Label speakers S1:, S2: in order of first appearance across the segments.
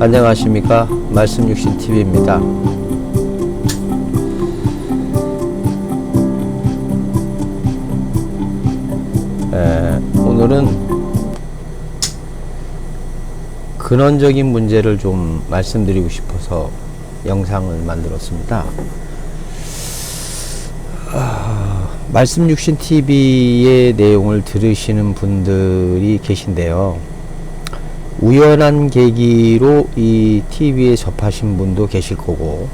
S1: 안녕하십니까. 말씀육신TV입니다. 오늘은 근원적인 문제를 좀 말씀드리고 싶어서 영상을 만들었습니다. 말씀육신TV의 내용을 들으시는 분들이 계신데요. 우연한 계기로 이 TV에 접하신 분도 계실 거고,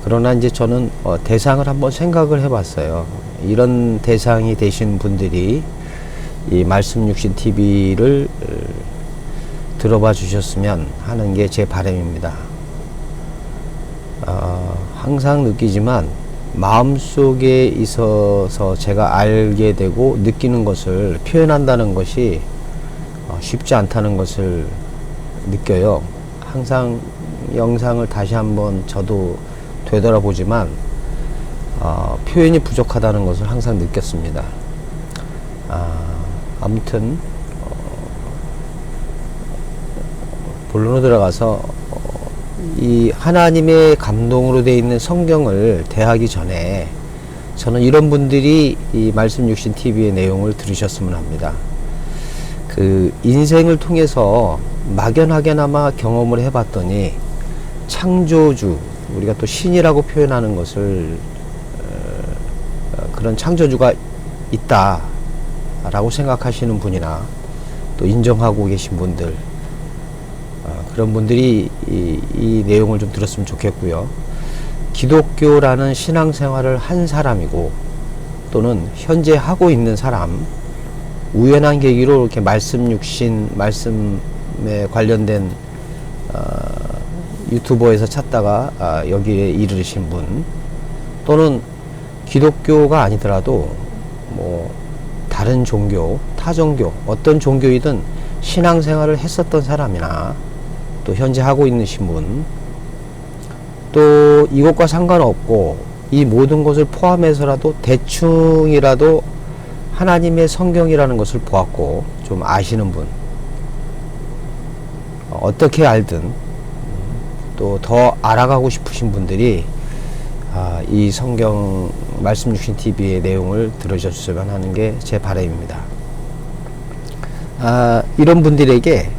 S1: 그러나 이제 저는 대상을 한번 생각을 해봤어요. 이런 대상이 되신 분들이 이 말씀육신TV를 들어봐 주셨으면 하는 게 제 바람입니다. 항상 느끼지만 마음속에 있어서 제가 알게 되고 느끼는 것을 표현한다는 것이 쉽지 않다는 것을 느껴요. 항상 영상을 다시 한번 저도 되돌아보지만 표현이 부족하다는 것을 항상 느꼈습니다. 아무튼 본론으로 들어가서 이 하나님의 감동으로 되어 있는 성경을 대하기 전에 저는 이런 분들이 이 말씀육신TV의 내용을 들으셨으면 합니다. 그 인생을 통해서 막연하게나마 경험을 해봤더니 창조주, 우리가 또 신이라고 표현하는 것을 그런 창조주가 있다 라고 생각하시는 분이나 또 인정하고 계신 분들, 그런 분들이 이 내용을 좀 들었으면 좋겠고요. 기독교라는 신앙생활을 한 사람이고 또는 현재 하고 있는 사람, 우연한 계기로 이렇게 말씀육신, 말씀에 관련된 유튜버에서 찾다가 여기에 이르신 분, 또는 기독교가 아니더라도 뭐 다른 종교, 타 종교, 어떤 종교이든 신앙생활을 했었던 사람이나 또 현재 하고 있는 분, 또 이것과 상관없고 이 모든 것을 포함해서라도 대충이라도 하나님의 성경이라는 것을 보았고 좀 아시는 분, 어떻게 알든 또 더 알아가고 싶으신 분들이 이 성경 말씀육신TV의 내용을 들으셨으면 하는 게 제 바람입니다. 이런 분들에게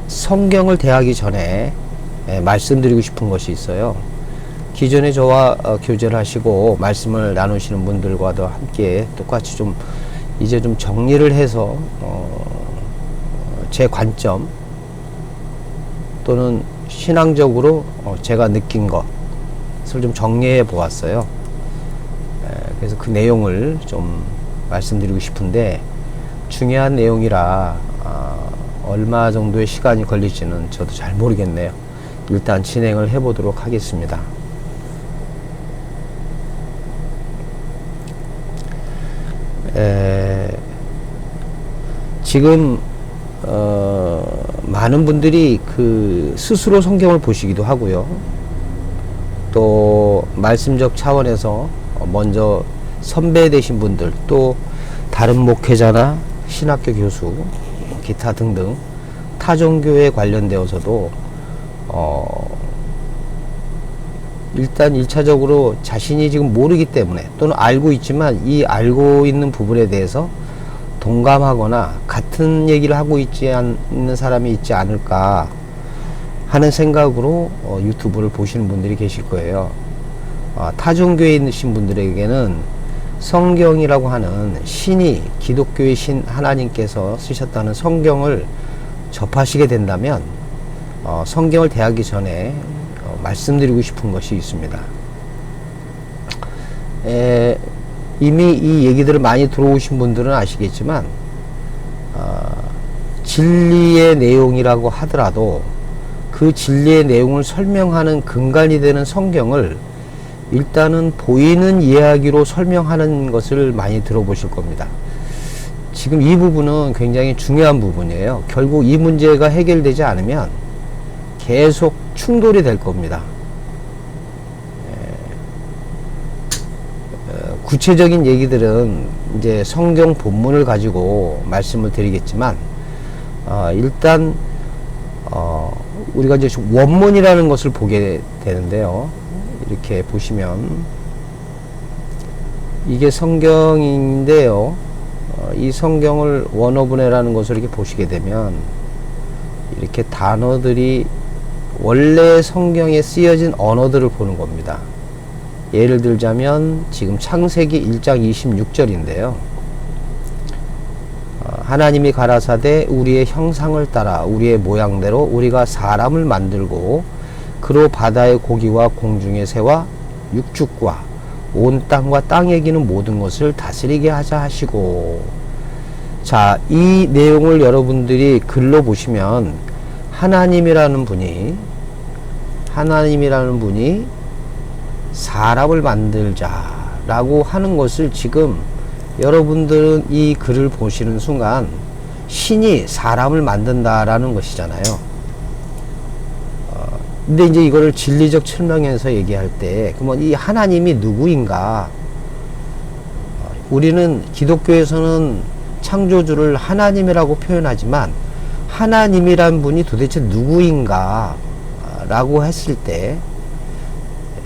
S1: 성경을 대하기 전에 말씀드리고 싶은 것이 있어요. 기존에 저와 교제를 하시고 말씀을 나누시는 분들과도 함께 똑같이 좀 이제 좀 정리를 해서 제 관점 또는 신앙적으로 제가 느낀 것을 좀 정리해 보았어요. 그래서 그 내용을 좀 말씀드리고 싶은데 중요한 내용이라 얼마 정도의 시간이 걸릴지는 저도 잘 모르겠네요. 일단 진행을 해 보도록 하겠습니다. 지금 많은 분들이 그 스스로 성경을 보시기도 하고요. 또 말씀적 차원에서 먼저 선배 되신 분들, 또 다른 목회자나 신학교 교수, 기타 등등 타 종교에 관련되어서도 일단 1차적으로 자신이 지금 모르기 때문에 또는 알고 있지만 이 알고 있는 부분에 대해서 동감하거나 같은 얘기를 하고 있지 않는 사람이 있지 않을까 하는 생각으로 유튜브를 보시는 분들이 계실 거예요. 타 종교에 있으신 분들에게는 성경이라고 하는 신이, 기독교의 신 하나님께서 쓰셨다는 성경을 접하시게 된다면 성경을 대하기 전에 말씀드리고 싶은 것이 있습니다. 이미 이 얘기들을 많이 들어오신 분들은 아시겠지만 진리의 내용이라고 하더라도 그 진리의 내용을 설명하는 근간이 되는 성경을 일단은 보이는 이야기로 설명하는 것을 많이 들어보실 겁니다. 지금 이 부분은 굉장히 중요한 부분이에요. 결국 이 문제가 해결되지 않으면 계속 충돌이 될 겁니다. 구체적인 얘기들은 이제 성경 본문을 가지고 말씀을 드리겠지만 일단 우리가 이제 원문이라는 것을 보게 되는데요. 이렇게 보시면 이게 성경인데요. 이 성경을 원어분해라는 것을 이렇게 보시게 되면 이렇게 단어들이 원래 성경에 쓰여진 언어들을 보는 겁니다. 예를 들자면 지금 창세기 1장 26절인데요. 하나님이 가라사대 우리의 형상을 따라 우리의 모양대로 우리가 사람을 만들고 그로 바다의 고기와 공중의 새와 육축과 온 땅과 땅에 기는 모든 것을 다스리게 하자 하시고. 자, 이 내용을 여러분들이 글로 보시면 하나님이라는 분이 사람을 만들자라고 하는 것을 지금 여러분들은 이 글을 보시는 순간 신이 사람을 만든다라는 것이잖아요. 근데 이제 이거를 진리적 측면에서 얘기할 때 그러면 이 하나님이 누구인가? 우리는 기독교에서는 창조주를 하나님이라고 표현하지만 하나님이란 분이 도대체 누구인가? 라고 했을 때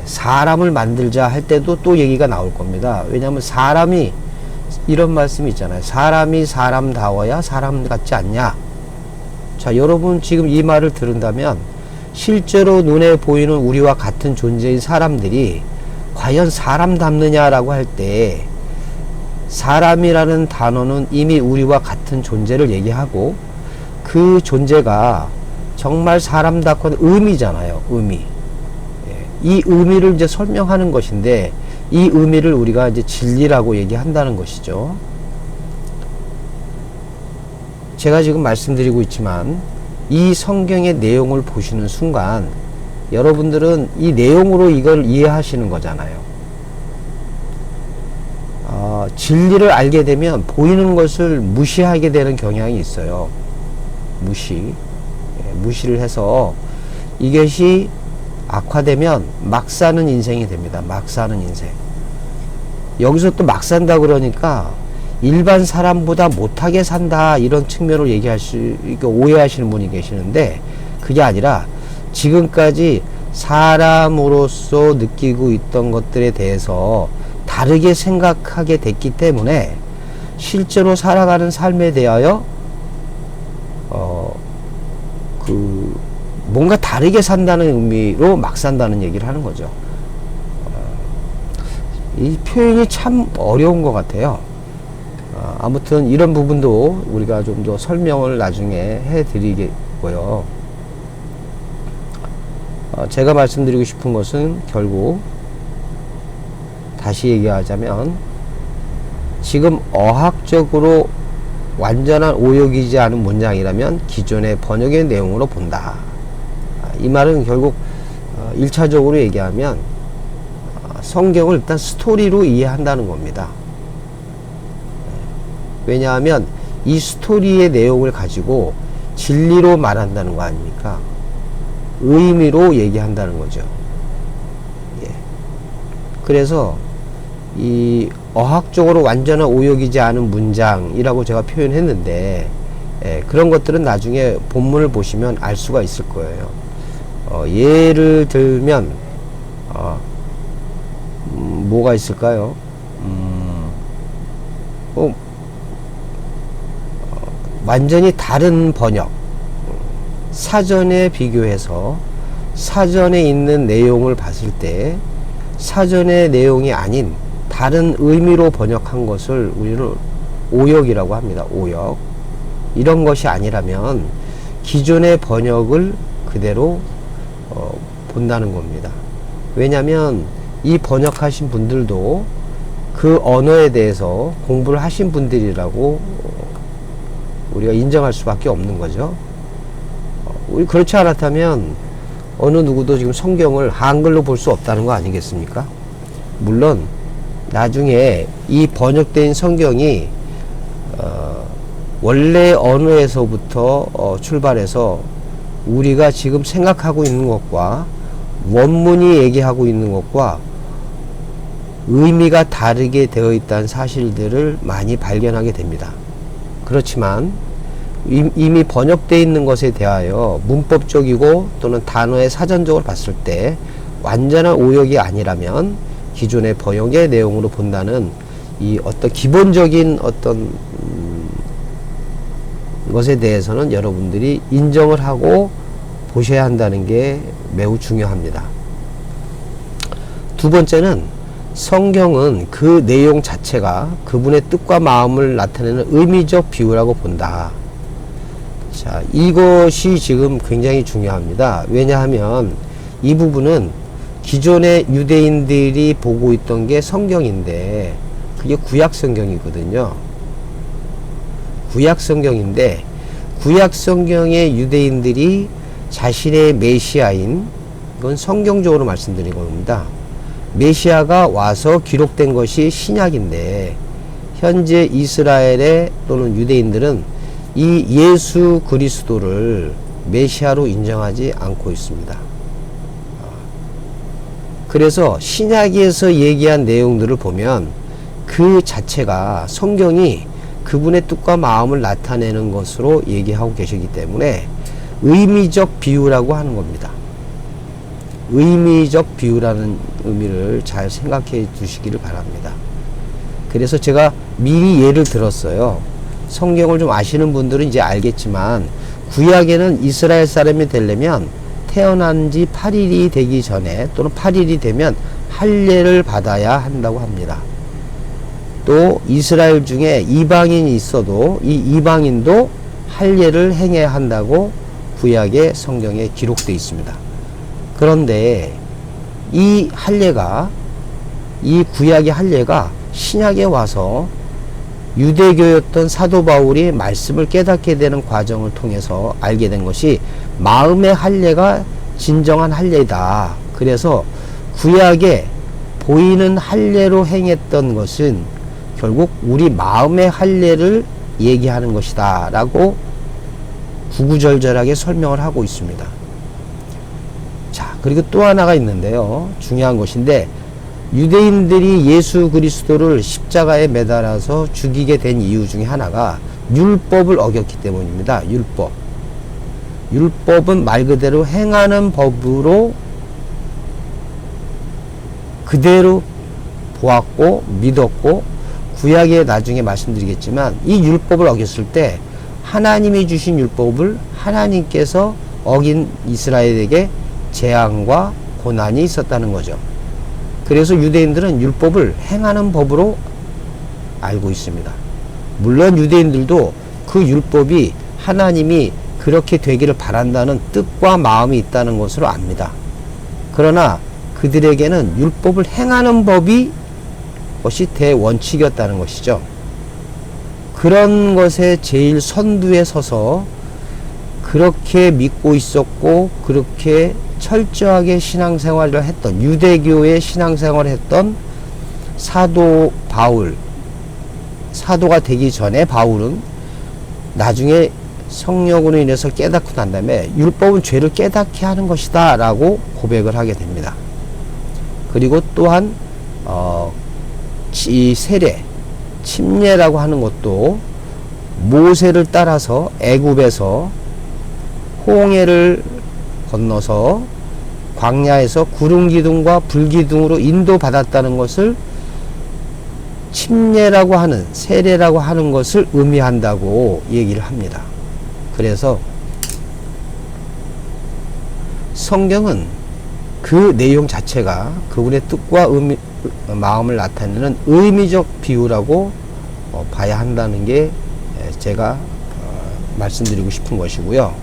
S1: 사람을 만들자 할 때도 또 얘기가 나올 겁니다. 왜냐하면 사람이 이런 말씀이 있잖아요. 사람이 사람다워야 사람 같지 않냐? 자, 여러분 지금 이 말을 들은다면 실제로 눈에 보이는 우리와 같은 존재인 사람들이 과연 사람답느냐라고 할 때 사람이라는 단어는 이미 우리와 같은 존재를 얘기하고 그 존재가 정말 사람답고 의미잖아요. 의미. 이 의미를 이제 설명하는 것인데 이 의미를 우리가 이제 진리라고 얘기한다는 것이죠. 제가 지금 말씀드리고 있지만 이 성경의 내용을 보시는 순간 여러분들은 이 내용으로 이걸 이해하시는 거잖아요. 진리를 알게 되면 보이는 것을 무시하게 되는 경향이 있어요. 무시를 해서 이것이 악화되면 막 사는 인생이 됩니다. 막 사는 인생. 여기서 또 막 산다 그러니까 일반 사람보다 못하게 산다 이런 측면으로 오해하시는 분이 계시는데 그게 아니라 지금까지 사람으로서 느끼고 있던 것들에 대해서 다르게 생각하게 됐기 때문에 실제로 살아가는 삶에 대하여 뭔가 다르게 산다는 의미로 막 산다는 얘기를 하는 거죠. 이 표현이 참 어려운 것 같아요. 아무튼 이런 부분도 우리가 좀 더 설명을 나중에 해드리겠고요. 제가 말씀드리고 싶은 것은 결국 다시 얘기하자면 지금 어학적으로 완전한 오역이지 않은 문장이라면 기존의 번역의 내용으로 본다. 이 말은 결국 1차적으로 얘기하면 성경을 일단 스토리로 이해한다는 겁니다. 왜냐하면 이 스토리의 내용을 가지고 진리로 말한다는 거 아닙니까? 의미로 얘기한다는 거죠. 그래서 이 어학적으로 완전한 오역이지 않은 문장이라고 제가 표현했는데 그런 것들은 나중에 본문을 보시면 알 수가 있을 거예요. 예를 들면 뭐가 있을까요? 완전히 다른 번역, 사전에 비교해서 사전에 있는 내용을 봤을 때 사전의 내용이 아닌 다른 의미로 번역한 것을 우리는 오역이라고 합니다. 오역. 이런 것이 아니라면 기존의 번역을 그대로 본다는 겁니다. 왜냐하면 이 번역하신 분들도 그 언어에 대해서 공부를 하신 분들이라고 우리가 인정할 수밖에 없는 거죠. 우리 그렇지 않았다면 어느 누구도 지금 성경을 한글로 볼 수 없다는 거 아니겠습니까? 물론 나중에 이 번역된 성경이 원래 언어에서부터 출발해서 우리가 지금 생각하고 있는 것과 원문이 얘기하고 있는 것과 의미가 다르게 되어 있다는 사실들을 많이 발견하게 됩니다. 그렇지만 이미 번역되어 있는 것에 대하여 문법적이고 또는 단어의 사전적으로 봤을 때 완전한 오역이 아니라면 기존의 번역의 내용으로 본다는 이 어떤 기본적인 어떤 것에 대해서는 여러분들이 인정을 하고 보셔야 한다는 게 매우 중요합니다. 두 번째는 성경은 그 내용 자체가 그분의 뜻과 마음을 나타내는 의미적 비유라고 본다. 자, 이것이 지금 굉장히 중요합니다. 왜냐하면 이 부분은 기존의 유대인들이 보고 있던 게 성경인데 그게 구약 성경이거든요. 구약 성경인데 구약 성경의 유대인들이 자신의 메시아인, 이건 성경적으로 말씀드린 겁니다. 메시아가 와서 기록된 것이 신약인데 현재 이스라엘의 또는 유대인들은 이 예수 그리스도를 메시아로 인정하지 않고 있습니다. 그래서 신약에서 얘기한 내용들을 보면 그 자체가 성경이 그분의 뜻과 마음을 나타내는 것으로 얘기하고 계시기 때문에 의미적 비유라고 하는 겁니다. 의미적 비유라는 의미를 잘 생각해 두시기를 바랍니다. 그래서 제가 미리 예를 들었어요. 성경을 좀 아시는 분들은 이제 알겠지만 구약에는 이스라엘 사람이 되려면 태어난 지 8일이 되기 전에 또는 8일이 되면 할례를 받아야 한다고 합니다. 또 이스라엘 중에 이방인이 있어도 이 이방인도 할례를 행해야 한다고 구약의 성경에 기록되어 있습니다. 그런데 이 할례가, 이 구약의 할례가 신약에 와서 유대교였던 사도 바울이 말씀을 깨닫게 되는 과정을 통해서 알게 된 것이 마음의 할례가 진정한 할례다. 그래서 구약에 보이는 할례로 행했던 것은 결국 우리 마음의 할례를 얘기하는 것이다 라고 구구절절하게 설명을 하고 있습니다. 자, 그리고 또 하나가 있는데요. 중요한 것인데 유대인들이 예수 그리스도를 십자가에 매달아서 죽이게 된 이유 중에 하나가 율법을 어겼기 때문입니다. 율법은 말 그대로 행하는 법으로 그대로 보았고 믿었고, 구약에 나중에 말씀드리겠지만 이 율법을 어겼을 때 하나님이 주신 율법을 하나님께서 어긴 이스라엘에게 재앙과 고난이 있었다는 거죠. 그래서 유대인들은 율법을 행하는 법으로 알고 있습니다. 물론 유대인들도 그 율법이 하나님이 그렇게 되기를 바란다는 뜻과 마음이 있다는 것으로 압니다. 그러나 그들에게는 율법을 행하는 법이 것이 대원칙이었다는 것이죠. 그런 것에 제일 선두에 서서 그렇게 믿고 있었고 그렇게 철저하게 신앙생활을 했던, 유대교의 신앙생활을 했던 사도 바울, 사도가 되기 전에 바울은 나중에 성령으로 인해서 깨닫고 난 다음에 율법은 죄를 깨닫게 하는 것이다 라고 고백을 하게 됩니다. 그리고 또한 이 세례, 침례라고 하는 것도 모세를 따라서 애굽에서 홍해를 건너서 광야에서 구름 기둥과 불 기둥으로 인도받았다는 것을 침례라고 하는, 세례라고 하는 것을 의미한다고 얘기를 합니다. 그래서 성경은 그 내용 자체가 그분의 뜻과 마음을 나타내는 의미적 비유라고 봐야 한다는 게 제가 말씀드리고 싶은 것이고요.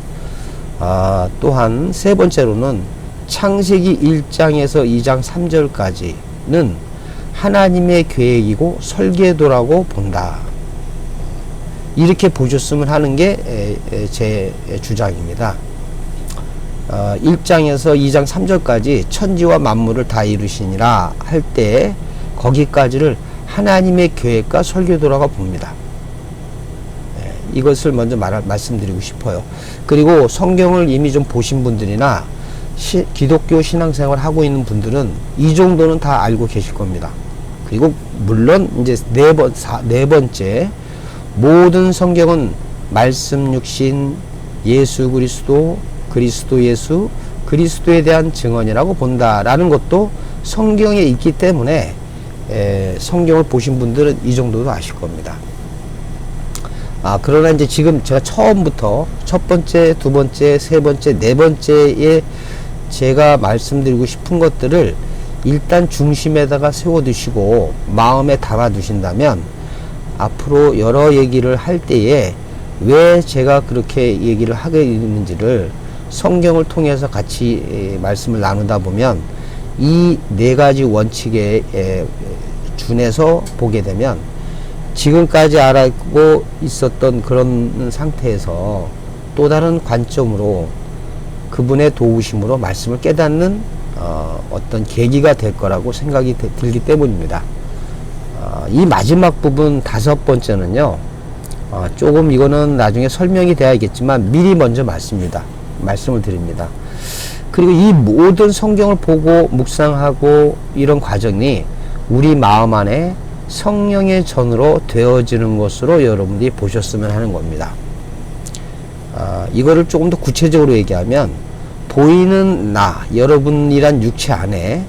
S1: 또한 세 번째로는 창세기 1장에서 2장 3절까지는 하나님의 계획이고 설계도라고 본다. 이렇게 보셨으면 하는 게 제 주장입니다. 1장에서 2장 3절까지 천지와 만물을 다 이루시니라 할 때 거기까지를 하나님의 계획과 설계도라고 봅니다. 이것을 먼저 말씀드리고 싶어요. 그리고 성경을 이미 좀 보신 분들이나 기독교 신앙생활 하고 있는 분들은 이 정도는 다 알고 계실 겁니다. 그리고 물론 이제 네 번째, 모든 성경은 말씀 육신 예수 그리스도, 그리스도 예수, 그리스도에 대한 증언이라고 본다라는 것도 성경에 있기 때문에 성경을 보신 분들은 이 정도도 아실 겁니다. 그러나 이제 지금 제가 처음부터 첫 번째, 두 번째, 세 번째, 네 번째에 제가 말씀드리고 싶은 것들을 일단 중심에다가 세워두시고 마음에 담아두신다면 앞으로 여러 얘기를 할 때에 왜 제가 그렇게 얘기를 하게 되는지를 성경을 통해서 같이 말씀을 나누다 보면 이 네 가지 원칙에 준해서 보게 되면 지금까지 알고 있었던 그런 상태에서 또 다른 관점으로 그분의 도우심으로 말씀을 깨닫는 어떤 계기가 될 거라고 생각이 들기 때문입니다. 이 마지막 부분 다섯 번째는요, 조금 이거는 나중에 설명이 돼야겠지만 미리 먼저 말씀을 드립니다. 그리고 이 모든 성경을 보고 묵상하고 이런 과정이 우리 마음 안에 성령의 전으로 되어지는 것으로 여러분들이 보셨으면 하는 겁니다. 이거를 조금 더 구체적으로 얘기하면 보이는 나, 여러분이란 육체 안에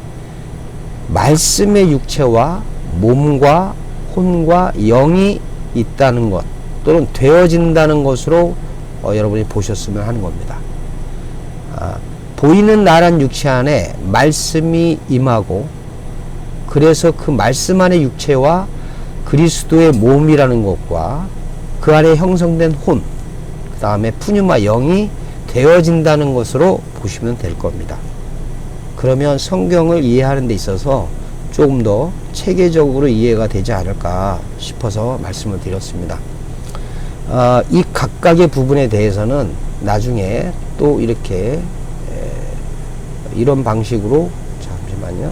S1: 말씀의 육체와 몸과 혼과 영이 있다는 것 또는 되어진다는 것으로 여러분이 보셨으면 하는 겁니다. 보이는 나란 육체 안에 말씀이 임하고 그래서 그 말씀 안의 육체와 그리스도의 몸이라는 것과 그 안에 형성된 혼, 그 다음에 푸뉴마 영이 되어진다는 것으로 보시면 될 겁니다. 그러면 성경을 이해하는 데 있어서 조금 더 체계적으로 이해가 되지 않을까 싶어서 말씀을 드렸습니다. 이 각각의 부분에 대해서는 나중에 또 이렇게 이런 방식으로 잠시만요.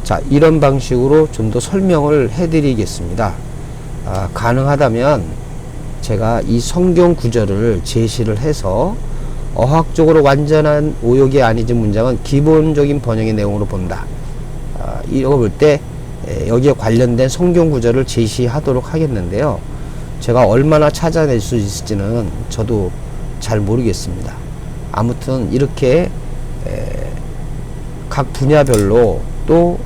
S1: 자, 이런 방식으로 좀 더 설명을 해드리겠습니다. 가능하다면 제가 이 성경 구절을 제시를 해서 어학적으로 완전한 오역이 아니진 문장은 기본적인 번역의 내용으로 본다. 이거 볼 때 여기에 관련된 성경 구절을 제시하도록 하겠는데요. 제가 얼마나 찾아낼 수 있을지는 저도 잘 모르겠습니다. 아무튼 이렇게 각 분야별로 또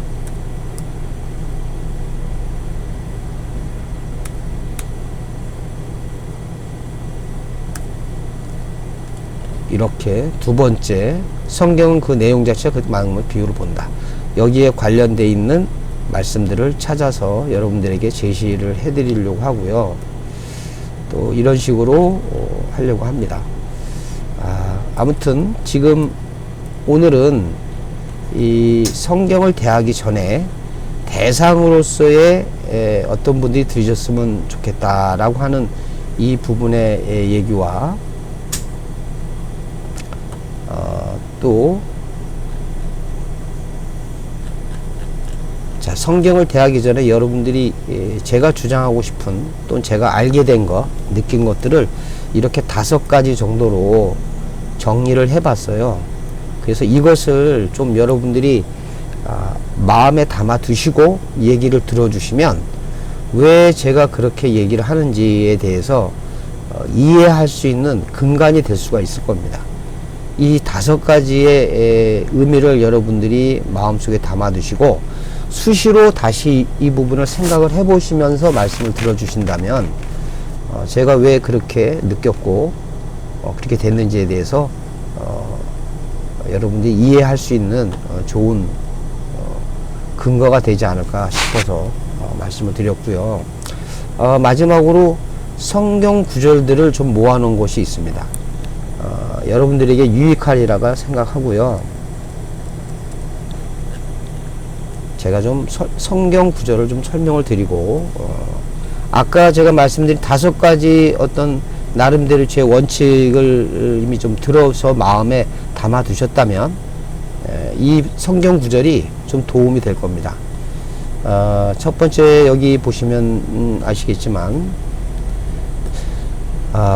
S1: 이렇게 두 번째 성경은 그 내용 자체가 그 마음의 비유로 본다. 여기에 관련되어 있는 말씀들을 찾아서 여러분들에게 제시를 해드리려고 하고요. 또 이런 식으로 하려고 합니다. 아무튼 지금 오늘은 이 성경을 대하기 전에 대상으로서의 어떤 분들이 들으셨으면 좋겠다라고 하는 이 부분의 얘기와 또 자, 성경을 대하기 전에 여러분들이 제가 주장하고 싶은 또는 제가 알게 된 것, 느낀 것들을 이렇게 5가지 정도로 정리를 해봤어요. 그래서 이것을 좀 여러분들이 마음에 담아 두시고 얘기를 들어주시면 왜 제가 그렇게 얘기를 하는지에 대해서 이해할 수 있는 근간이 될 수가 있을 겁니다. 이 5가지의 의미를 여러분들이 마음속에 담아 두시고 수시로 다시 이 부분을 생각을 해 보시면서 말씀을 들어주신다면 제가 왜 그렇게 느꼈고 그렇게 됐는지에 대해서 여러분들이 이해할 수 있는 좋은 근거가 되지 않을까 싶어서 말씀을 드렸고요. 마지막으로 성경 구절들을 좀 모아놓은 곳이 있습니다. 여러분들에게 유익하리라고 생각하고요. 제가 좀 성경 구절을 좀 설명을 드리고 아까 제가 말씀드린 5가지 어떤 나름대로 제 원칙을 이미 좀 들어서 마음에 담아 두셨다면 이 성경 구절이 좀 도움이 될 겁니다. 첫 번째 여기 보시면 아시겠지만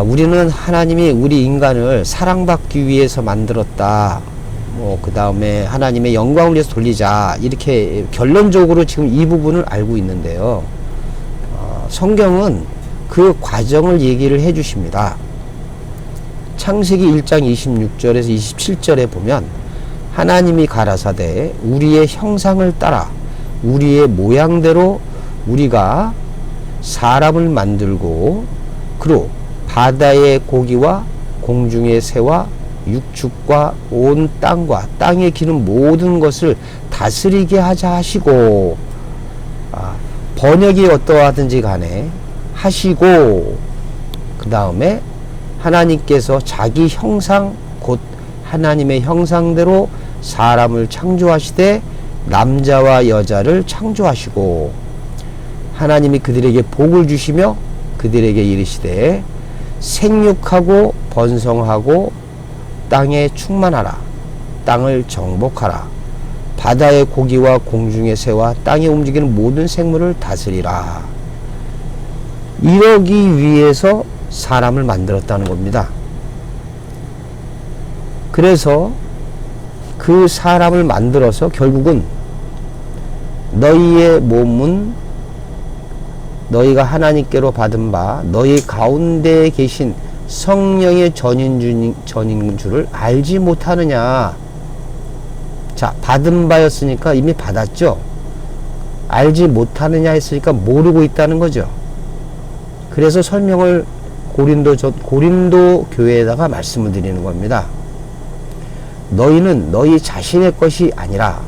S1: 우리는 하나님이 우리 인간을 사랑받기 위해서 만들었다 그 다음에 하나님의 영광을 위해서 돌리자, 이렇게 결론적으로 지금 이 부분을 알고 있는데요. 성경은 그 과정을 얘기를 해 주십니다. 창세기 1장 26절에서 27절에 보면 하나님이 가라사대 우리의 형상을 따라 우리의 모양대로 우리가 사람을 만들고 그로 바다의 고기와 공중의 새와 육축과 온 땅과 땅에 기는 모든 것을 다스리게 하자 하시고, 번역이 어떠하든지 간에 하시고, 그 다음에 하나님께서 자기 형상 곧 하나님의 형상대로 사람을 창조하시되 남자와 여자를 창조하시고, 하나님이 그들에게 복을 주시며 그들에게 이르시되 생육하고 번성하고 땅에 충만하라, 땅을 정복하라, 바다의 고기와 공중의 새와 땅에 움직이는 모든 생물을 다스리라. 이러기 위해서 사람을 만들었다는 겁니다. 그래서 그 사람을 만들어서 결국은 너희의 몸은 너희가 하나님께로 받은 바 너희 가운데에 계신 성령의 전인 줄을 알지 못하느냐. 자, 받은 바였으니까 이미 받았죠. 알지 못하느냐 했으니까 모르고 있다는 거죠. 그래서 설명을 고린도 교회에다가 말씀을 드리는 겁니다. 너희는 너희 자신의 것이 아니라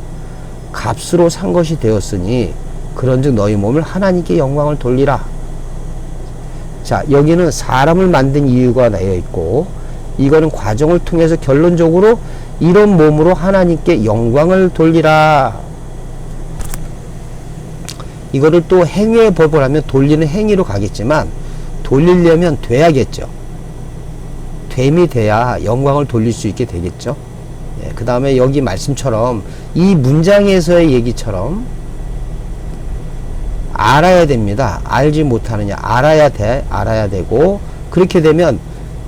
S1: 값으로 산 것이 되었으니 그런즉 너희 몸을 하나님께 영광을 돌리라. 자, 여기는 사람을 만든 이유가 나여 있고, 이거는 과정을 통해서 결론적으로 이런 몸으로 하나님께 영광을 돌리라. 이거를 또 행위의 법을 하면 돌리는 행위로 가겠지만, 돌리려면 돼야겠죠. 됨이 돼야 영광을 돌릴 수 있게 되겠죠. 그 다음에 여기 말씀처럼 이 문장에서의 얘기처럼 알아야 됩니다. 알지 못하느냐. 알아야 돼. 알아야 되고, 그렇게 되면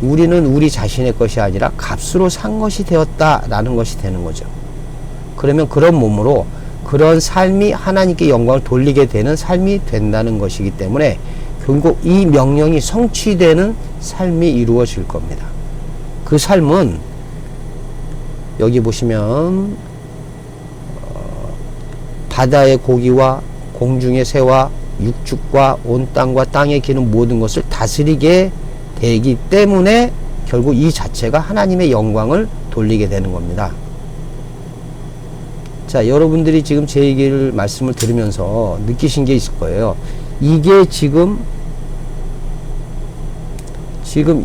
S1: 우리는 우리 자신의 것이 아니라 값으로 산 것이 되었다라는 것이 되는 거죠. 그러면 그런 몸으로 그런 삶이 하나님께 영광을 돌리게 되는 삶이 된다는 것이기 때문에 결국 이 명령이 성취되는 삶이 이루어질 겁니다. 그 삶은 여기 보시면 바다의 고기와 공중의 새와 육축과 온 땅과 땅에 기는 모든 것을 다스리게 되기 때문에 결국 이 자체가 하나님의 영광을 돌리게 되는 겁니다. 자, 여러분들이 지금 제 얘기를 말씀을 들으면서 느끼신 게 있을 거예요. 이게 지금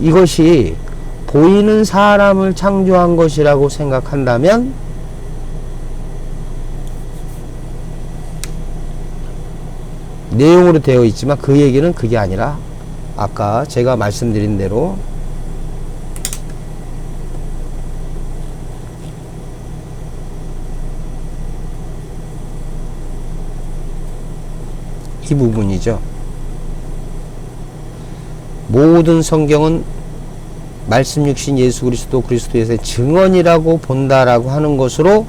S1: 이것이 보이는 사람을 창조한 것이라고 생각한다면 내용으로 되어 있지만 그 얘기는 그게 아니라 아까 제가 말씀드린 대로 이 부분이죠. 모든 성경은 말씀 육신 예수 그리스도에서의 증언이라고 본다라고 하는 것으로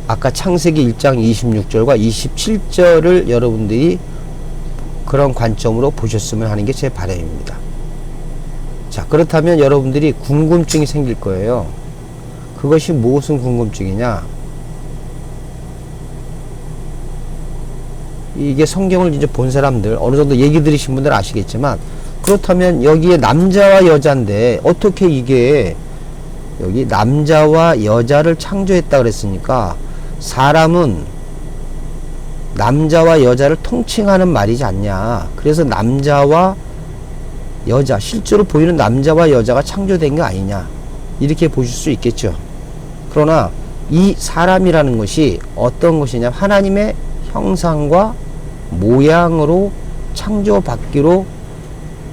S1: 아까 창세기 1장 26절과 27절을 여러분들이 그런 관점으로 보셨으면 하는 게 제 바람입니다. 자, 그렇다면 여러분들이 궁금증이 생길 거예요. 그것이 무슨 궁금증이냐? 이게 성경을 이제 본 사람들, 어느 정도 얘기 들으신 분들 아시겠지만, 그렇다면 여기에 남자와 여자인데 어떻게 이게 여기 남자와 여자를 창조했다 그랬으니까 사람은 남자와 여자를 통칭하는 말이지 않냐. 그래서 남자와 여자, 실제로 보이는 남자와 여자가 창조된 게 아니냐, 이렇게 보실 수 있겠죠. 그러나 이 사람이라는 것이 어떤 것이냐, 하나님의 형상과 모양으로 창조받기로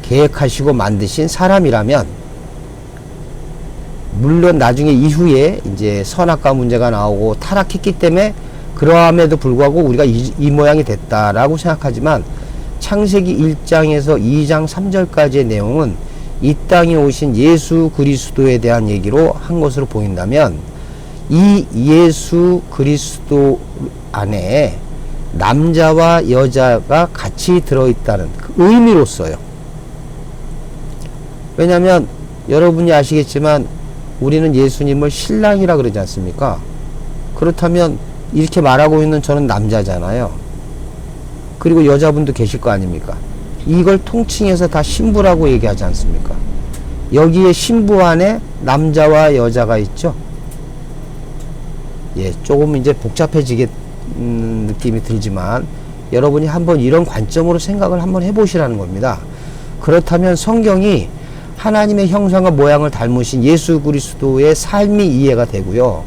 S1: 계획하시고 만드신 사람이라면, 물론 나중에 이후에 이제 선악과 문제가 나오고 타락했기 때문에 그러함에도 불구하고 우리가 이 모양이 됐다라고 생각하지만, 창세기 1장에서 2장 3절까지의 내용은 이 땅에 오신 예수 그리스도에 대한 얘기로 한 것으로 보인다면, 이 예수 그리스도 안에 남자와 여자가 같이 들어있다는 그 의미로서요. 왜냐하면 여러분이 아시겠지만 우리는 예수님을 신랑이라 그러지 않습니까? 그렇다면 이렇게 말하고 있는 저는 남자잖아요. 그리고 여자분도 계실 거 아닙니까? 이걸 통칭해서 다 신부라고 얘기하지 않습니까? 여기에 신부 안에 남자와 여자가 있죠. 예, 조금 이제 복잡해지게 느낌이 들지만 여러분이 한번 이런 관점으로 생각을 한번 해보시라는 겁니다. 그렇다면 성경이 하나님의 형상과 모양을 닮으신 예수 그리스도의 삶이 이해가 되고요.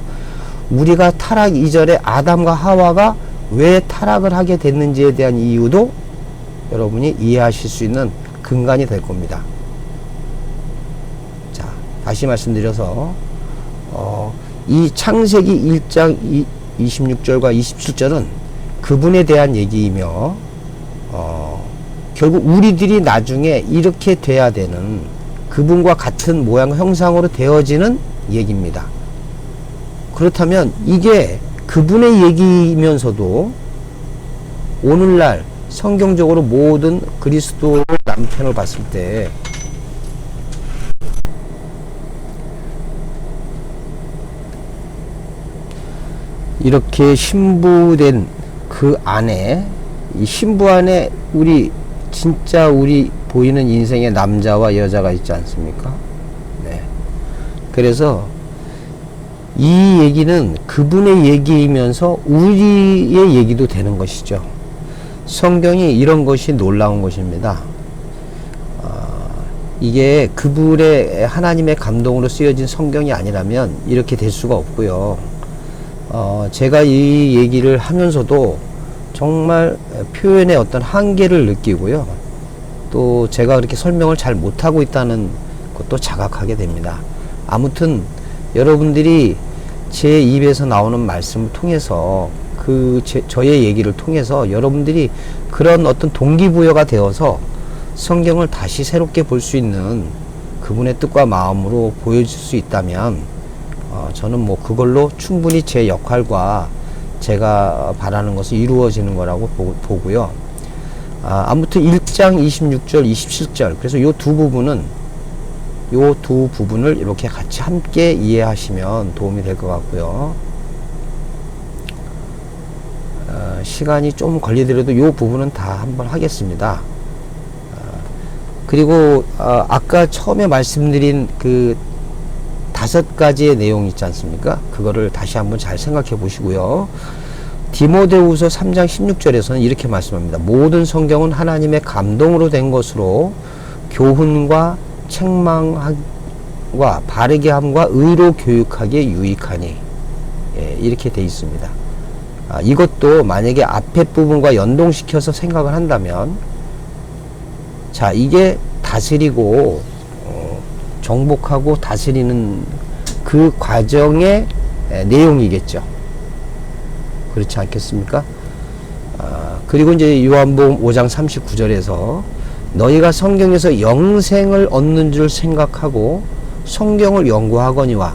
S1: 우리가 타락 이전에 아담과 하와가 왜 타락을 하게 됐는지에 대한 이유도 여러분이 이해하실 수 있는 근간이 될 겁니다. 자, 다시 말씀드려서 이 창세기 1장 26절과 27절은 그분에 대한 얘기이며 결국 우리들이 나중에 이렇게 돼야 되는 그분과 같은 모양 형상으로 되어지는 얘기입니다. 그렇다면 이게 그분의 얘기이면서도 오늘날 성경적으로 모든 그리스도 남편을 봤을 때 이렇게 신부된 그 안에, 이 신부 안에 진짜 우리 보이는 인생의 남자와 여자가 있지 않습니까? 네. 그래서 이 얘기는 그분의 얘기이면서 우리의 얘기도 되는 것이죠. 성경이 이런 것이 놀라운 것입니다. 이게 그분의 하나님의 감동으로 쓰여진 성경이 아니라면 이렇게 될 수가 없고요. 제가 이 얘기를 하면서도 정말 표현의 어떤 한계를 느끼고요. 또 제가 그렇게 설명을 잘 못하고 있다는 것도 자각하게 됩니다. 아무튼 여러분들이 제 입에서 나오는 말씀을 통해서 저의 얘기를 통해서 여러분들이 그런 어떤 동기부여가 되어서 성경을 다시 새롭게 볼 수 있는 그분의 뜻과 마음으로 보여줄 수 있다면 저는 뭐 그걸로 충분히 제 역할과 제가 바라는 것이 이루어지는 거라고 보고요. 아무튼 1장 26절 27절 그래서 요 두 부분을 이렇게 같이 함께 이해하시면 도움이 될 것 같고요. 시간이 좀 걸리더라도 요 부분은 다 한번 하겠습니다. 그리고 아까 처음에 말씀드린 그 5가지의 내용 있지 않습니까? 그거를 다시 한번 잘 생각해 보시고요. 디모데후서 3장 16절에서는 이렇게 말씀합니다. 모든 성경은 하나님의 감동으로 된 것으로 교훈과 책망과 바르게 함과 의로 교육하기에 유익하니, 예, 이렇게 돼 있습니다. 이것도 만약에 앞에 부분과 연동시켜서 생각을 한다면, 자, 이게 다스리고 정복하고 다스리는 그 과정의 내용이겠죠. 그렇지 않겠습니까? 그리고 이제 요한복음 5장 39절에서 너희가 성경에서 영생을 얻는 줄 생각하고 성경을 연구하거니와,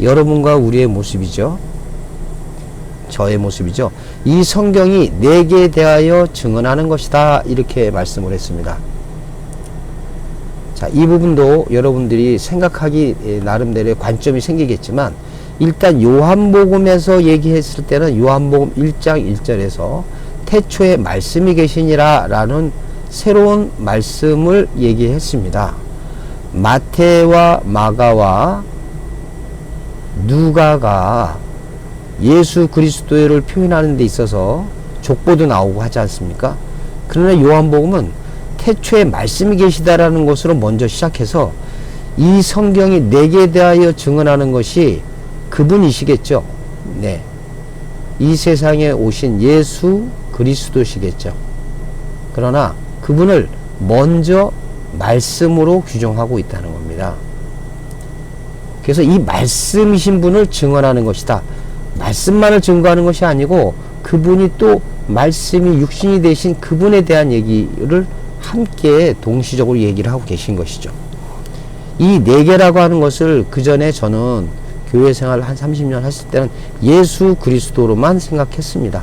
S1: 여러분과 우리의 모습이죠. 저의 모습이죠. 이 성경이 내게 대하여 증언하는 것이다. 이렇게 말씀을 했습니다. 자, 이 부분도 여러분들이 생각하기 나름대로의 관점이 생기겠지만, 일단 요한복음에서 얘기했을 때는 요한복음 1장 1절에서 태초에 말씀이 계시니라 라는 새로운 말씀을 얘기했습니다. 마태와 마가와 누가가 예수 그리스도를 표현하는 데 있어서 족보도 나오고 하지 않습니까? 그러나 요한복음은 태초에 말씀이 계시다라는 것으로 먼저 시작해서 이 성경이 내게 대하여 증언하는 것이 그분이시겠죠. 네. 이 세상에 오신 예수 그리스도시겠죠. 그러나 그분을 먼저 말씀으로 규정하고 있다는 겁니다. 그래서 이 말씀이신 분을 증언하는 것이다. 말씀만을 증거하는 것이 아니고 그분이 또 말씀이 육신이 되신 그분에 대한 얘기를 함께 동시적으로 얘기를 하고 계신 것이죠. 이 네 개라고 하는 것을 그 전에 저는 교회 생활을 한 30년 했을 때는 예수 그리스도로만 생각했습니다.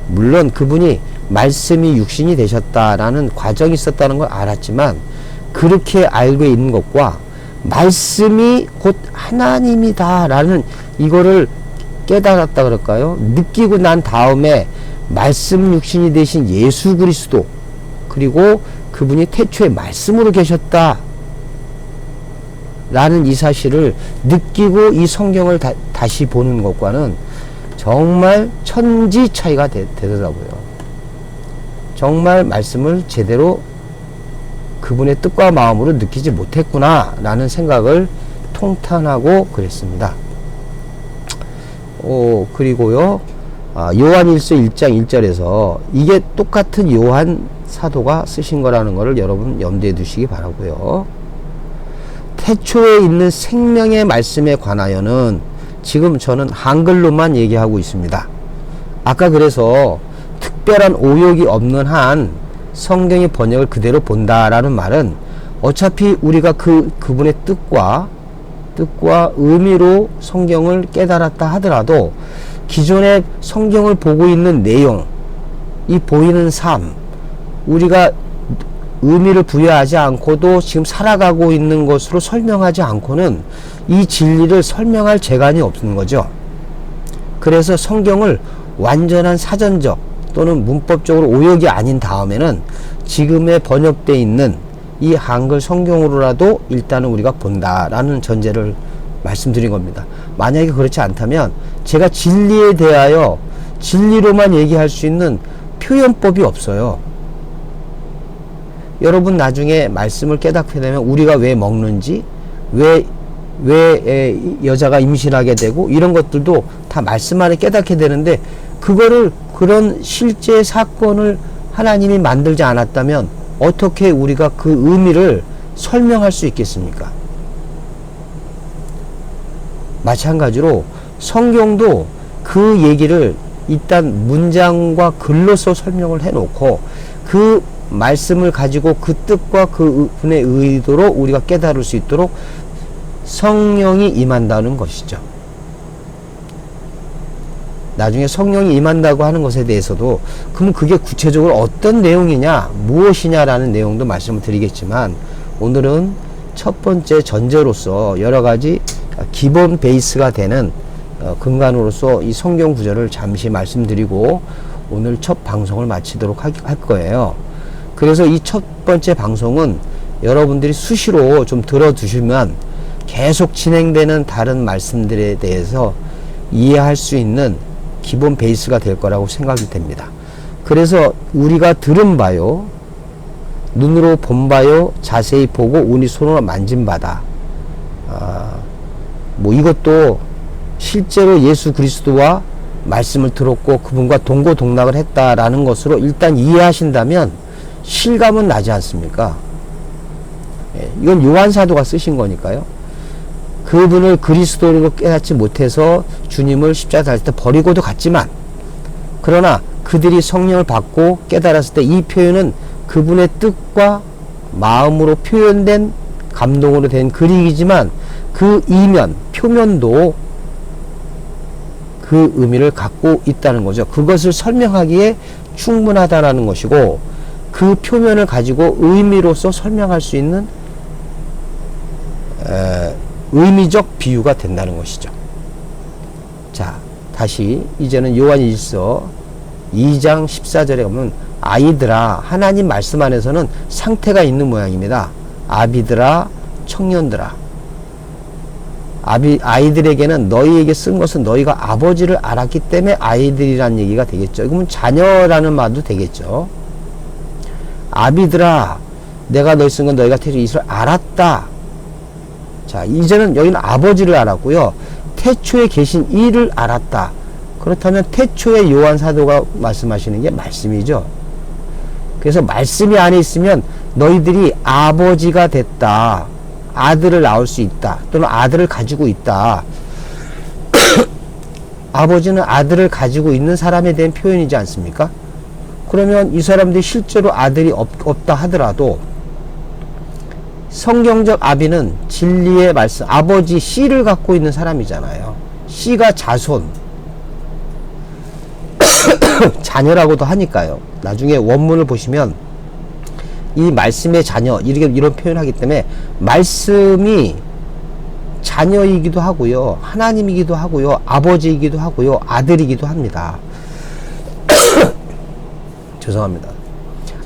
S1: 물론 그분이 말씀이 육신이 되셨다라는 과정이 있었다는 걸 알았지만, 그렇게 알고 있는 것과 말씀이 곧 하나님이다라는 이거를 깨달았다 그럴까요? 느끼고 난 다음에 말씀 육신이 되신 예수 그리스도, 그리고 그분이 태초에 말씀으로 계셨다 라는 이 사실을 느끼고 이 성경을 다시 보는 것과는 정말 천지 차이가 되더라고요. 정말 말씀을 제대로 그분의 뜻과 마음으로 느끼지 못했구나 라는 생각을 통탄하고 그랬습니다. 그리고요, 요한일서 1장 1절에서 이게 똑같은 요한 사도가 쓰신 거라는 것을 여러분 염두에 두시기 바라고요. 태초에 있는 생명의 말씀에 관하여는 지금 저는 한글로만 얘기하고 있습니다. 아까 그래서 특별한 오역이 없는 한 성경의 번역을 그대로 본다라는 말은 어차피 우리가 그분의 뜻과 의미로 성경을 깨달았다 하더라도 기존의 성경을 보고 있는 내용, 이 보이는 삶, 우리가 의미를 부여하지 않고도 지금 살아가고 있는 것으로 설명하지 않고는 이 진리를 설명할 재간이 없는 거죠. 그래서 성경을 완전한 사전적 또는 문법적으로 오역이 아닌 다음에는 지금의 번역되어 있는 이 한글 성경으로라도 일단은 우리가 본다라는 전제를 말씀드린 겁니다. 만약에 그렇지 않다면 제가 진리에 대하여 진리로만 얘기할 수 있는 표현법이 없어요. 여러분 나중에 말씀을 깨닫게 되면 우리가 왜 먹는지, 왜 여자가 임신하게 되고 이런 것들도 다 말씀 안에 깨닫게 되는데, 그거를 그런 실제 사건을 하나님이 만들지 않았다면 어떻게 우리가 그 의미를 설명할 수 있겠습니까? 마찬가지로 성경도 그 얘기를 일단 문장과 글로서 설명을 해놓고 그 말씀을 가지고 그 뜻과 그분의 의도로 우리가 깨달을 수 있도록 성령이 임한다는 것이죠. 나중에 성령이 임한다고 하는 것에 대해서도 그럼 그게 구체적으로 어떤 내용이냐, 무엇이냐라는 내용도 말씀을 드리겠지만, 오늘은 첫 번째 전제로서 여러 가지 기본 베이스가 되는 근간으로서 이 성경 구절을 잠시 말씀드리고 오늘 첫 방송을 마치도록 할 거예요. 그래서 이 첫 번째 방송은 여러분들이 수시로 좀 들어두시면 계속 진행되는 다른 말씀들에 대해서 이해할 수 있는 기본 베이스가 될 거라고 생각이 됩니다. 그래서 우리가 들은 바요, 눈으로 본 바요, 자세히 보고 우리 손으로 만진 바다. 이것도 실제로 예수 그리스도와 말씀을 들었고 그분과 동고동락을 했다라는 것으로 일단 이해하신다면 실감은 나지 않습니까? 이건 요한 사도가 쓰신 거니까요. 그분을 그리스도로 깨닫지 못해서 주님을 십자가 달릴 때 버리고도 갔지만, 그러나 그들이 성령을 받고 깨달았을 때 이 표현은 그분의 뜻과 마음으로 표현된 감동으로 된 글이지만 그 이면, 표면도 그 의미를 갖고 있다는 거죠. 그것을 설명하기에 충분하다라는 것이고, 그 표면을 가지고 의미로서 설명할 수 있는 의미적 비유가 된다는 것이죠. 자, 다시 이제는 요한일서 2장 14절에 보면 아이들아, 하나님 말씀 안에서는 상태가 있는 모양입니다. 아비들아, 청년들아. 아이들에게는 너희에게 쓴 것은 너희가 아버지를 알았기 때문에 아이들이라는 얘기가 되겠죠. 그러면 자녀라는 말도 되겠죠. 아비들아, 내가 너희 쓴 건 너희가 태초에 이를 알았다. 자, 이제는 여기는 아버지를 알았고요. 태초에 계신 이를 알았다. 그렇다면 태초에 요한 사도가 말씀하시는 게 말씀이죠. 그래서 말씀이 안에 있으면 너희들이 아버지가 됐다. 아들을 낳을 수 있다. 또는 아들을 가지고 있다. 아버지는 아들을 가지고 있는 사람에 대한 표현이지 않습니까? 그러면 이 사람들이 실제로 아들이 없다 하더라도 성경적 아비는 진리의 말씀, 아버지 씨를 갖고 있는 사람이잖아요. 씨가 자손, 자녀라고도 하니까요. 나중에 원문을 보시면 이 말씀의 자녀, 이런 표현을 하기 때문에 말씀이 자녀이기도 하고요, 하나님이기도 하고요, 아버지이기도 하고요, 아들이기도 합니다. 죄송합니다.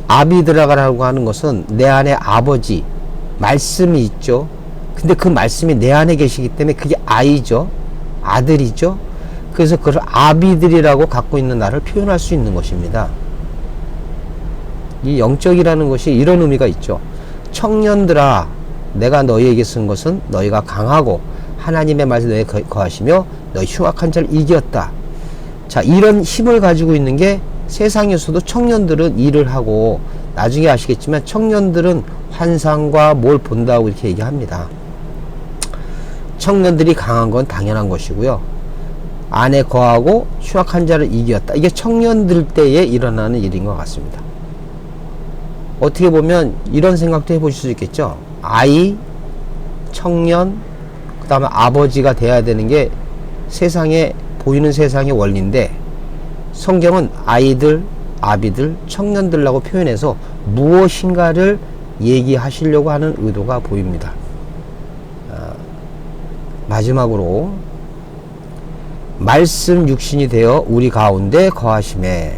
S1: 아비 들어가라고 하는 것은 내 안에 아버지, 말씀이 있죠. 근데 그 말씀이 내 안에 계시기 때문에 그게 아이죠, 아들이죠. 그래서 그걸 아비들이라고 갖고 있는 나를 표현할 수 있는 것입니다. 이 영적이라는 것이 이런 의미가 있죠. 청년들아, 내가 너희에게 쓴 것은 너희가 강하고 하나님의 말씀에 너희 거하시며 너희 흉악한 자를 이겼다. 자, 이런 힘을 가지고 있는 게 세상에서도 청년들은 일을 하고, 나중에 아시겠지만 청년들은 환상과 뭘 본다고 이렇게 얘기합니다. 청년들이 강한 건 당연한 것이고요. 안에 거하고 흉악한 자를 이겼다. 이게 청년들 때에 일어나는 일인 것 같습니다. 어떻게 보면 이런 생각도 해보실 수 있겠죠. 아이, 청년, 그 다음에 아버지가 돼야 되는 게 세상에, 보이는 세상의 원리인데, 성경은 아이들, 아비들, 청년들라고 표현해서 무엇인가를 얘기하시려고 하는 의도가 보입니다. 마지막으로 말씀 육신이 되어 우리 가운데 거하심에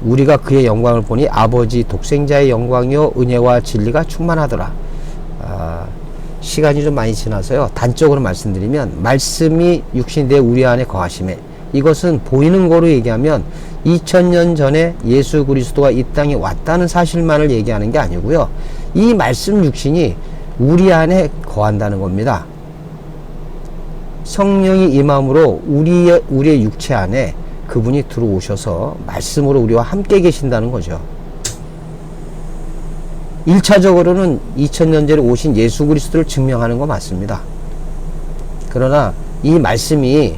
S1: 우리가 그의 영광을 보니 아버지 독생자의 영광이요 은혜와 진리가 충만하더라. 시간이 좀 많이 지나서요, 단적으로 말씀드리면 말씀이 육신이 되어 우리 안에 거하심에, 이것은 보이는 거로 얘기하면 2000년 전에 예수 그리스도가 이 땅에 왔다는 사실만을 얘기하는 게 아니고요, 이 말씀 육신이 우리 안에 거한다는 겁니다. 성령이 임함으로 우리의 육체 안에 그분이 들어오셔서 말씀으로 우리와 함께 계신다는 거죠. 1차적으로는 2000년 전에 오신 예수 그리스도를 증명하는 거 맞습니다. 그러나 이 말씀이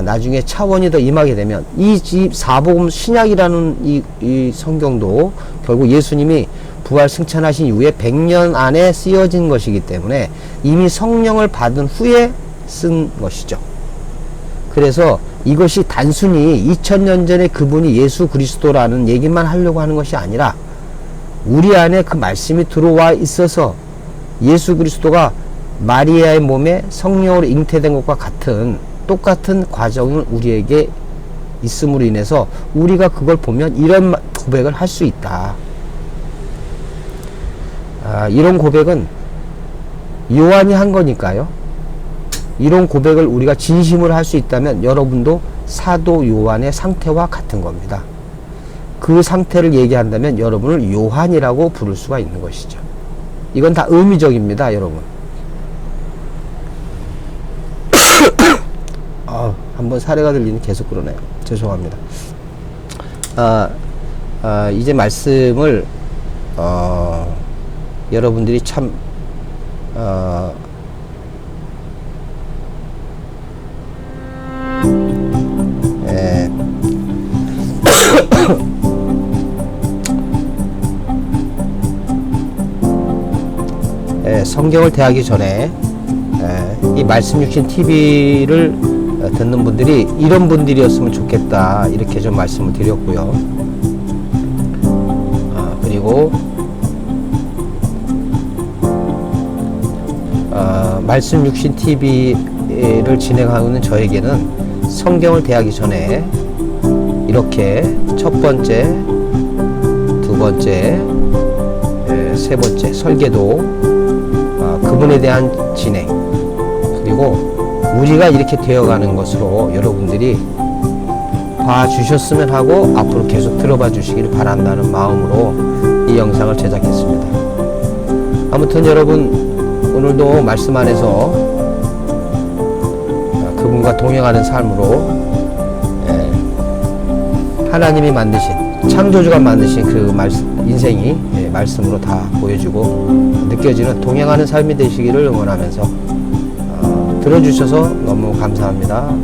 S1: 나중에 차원이 더 임하게 되면 이 사복음 신약이라는 이 성경도 결국 예수님이 부활 승천하신 이후에 100년 안에 쓰여진 것이기 때문에 이미 성령을 받은 후에 쓴 것이죠. 그래서 이것이 단순히 2000년 전에 그분이 예수 그리스도라는 얘기만 하려고 하는 것이 아니라 우리 안에 그 말씀이 들어와 있어서 예수 그리스도가 마리아의 몸에 성령으로 잉태된 것과 같은 똑같은 과정을 우리에게 있음으로 인해서 우리가 그걸 보면 이런 고백을 할 수 있다. 이런 고백은 요한이 한 거니까요. 이런 고백을 우리가 진심으로 할 수 있다면 여러분도 사도 요한의 상태와 같은 겁니다. 그 상태를 얘기한다면 여러분을 요한이라고 부를 수가 있는 것이죠. 이건 다 의미적입니다, 여러분. 한번 사례가 들리니 계속 그러네요. 죄송합니다. 이제 말씀을 여러분들이 참 성경을 대하기 전에 이 말씀 육신 TV를 듣는 분들이 이런 분들이었으면 좋겠다, 이렇게 좀 말씀을 드렸고요. 그리고 말씀 육신 TV를 진행하고 있는 저에게는 성경을 대하기 전에 이렇게 첫 번째, 두 번째, 세 번째 설계도, 그분에 대한 진행, 그리고 우리가 이렇게 되어가는 것으로 여러분들이 봐주셨으면 하고 앞으로 계속 들어봐 주시기를 바란다는 마음으로 이 영상을 제작했습니다. 아무튼 여러분, 오늘도 말씀 안에서 그분과 동행하는 삶으로 하나님이 만드신, 창조주가 만드신 그 인생이 말씀으로 다 보여주고 느껴지는 동행하는 삶이 되시기를 응원하면서 들어주셔서 너무 감사합니다.